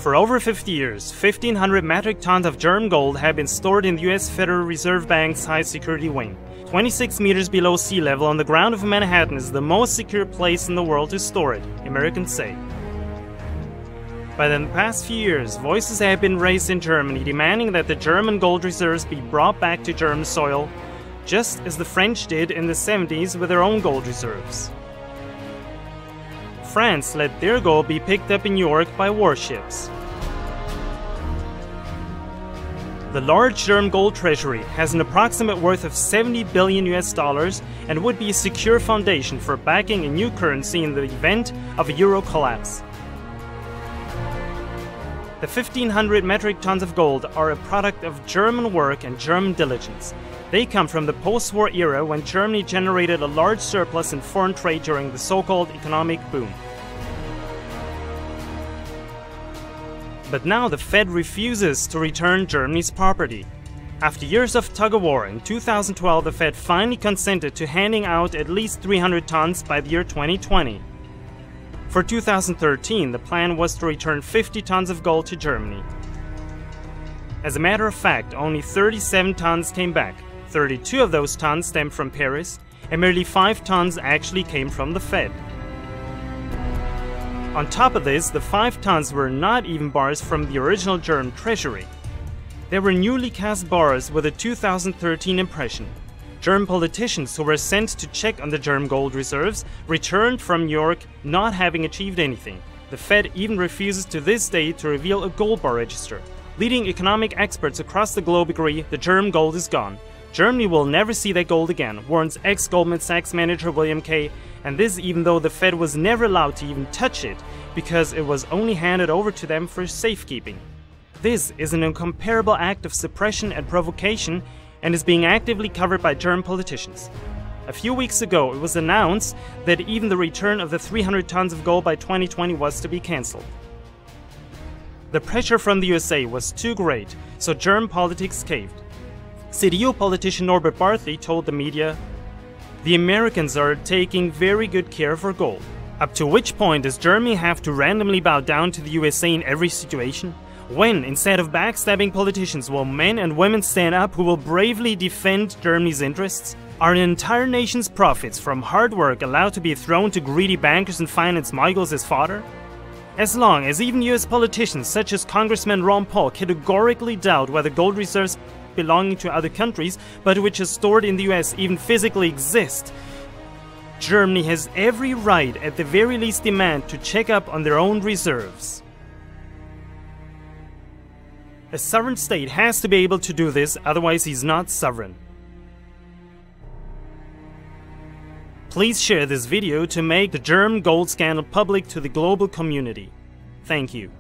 For over 50 years, 1,500 metric tons of German gold have been stored in the US Federal Reserve Bank's high-security wing. 26 meters below sea level on the ground of Manhattan is the most secure place in the world to store it, Americans say. But in the past few years, voices have been raised in Germany demanding that the German gold reserves be brought back to German soil, just as the French did in the 70s with their own gold reserves. France let their gold be picked up in New York by warships. The large German gold treasury has an approximate worth of 70 billion US dollars and would be a secure foundation for backing a new currency in the event of a euro collapse. The 1,500 metric tons of gold are a product of German work and German diligence. They come from the post-war era when Germany generated a large surplus in foreign trade during the so-called economic boom. But now the Fed refuses to return Germany's property. After years of tug-of-war, in 2012 the Fed finally consented to handing out at least 300 tons by the year 2020. For 2013, the plan was to return 50 tons of gold to Germany. As a matter of fact, only 37 tons came back. 32 of those tons stemmed from Paris, and merely 5 tons actually came from the Fed. On top of this, the 5 tons were not even bars from the original German treasury. They were newly cast bars with a 2013 impression. German politicians who were sent to check on the German gold reserves returned from New York not having achieved anything. The Fed even refuses to this day to reveal a gold bar register. Leading economic experts across the globe agree the German gold is gone. Germany will never see that gold again, warns ex-Goldman Sachs manager William Kay, and this even though the Fed was never allowed to even touch it, because it was only handed over to them for safekeeping. This is an incomparable act of suppression and provocation, and is being actively covered by German politicians. A few weeks ago, it was announced that even the return of the 300 tons of gold by 2020 was to be cancelled. The pressure from the USA was too great, so German politics caved. CDU politician Norbert Bartley told the media, "The Americans are taking very good care of our gold. Up to which point does Germany have to randomly bow down to the USA in every situation? When, instead of backstabbing politicians, will men and women stand up who will bravely defend Germany's interests? Are an entire nation's profits from hard work allowed to be thrown to greedy bankers and finance moguls as fodder? As long as even US politicians such as Congressman Ron Paul categorically doubt whether gold reserves belonging to other countries, but which are stored in the US, even physically exist, Germany has every right, at the very least, demand to check up on their own reserves." A sovereign state has to be able to do this, otherwise he's not sovereign. Please share this video to make the German gold scandal public to the global community. Thank you.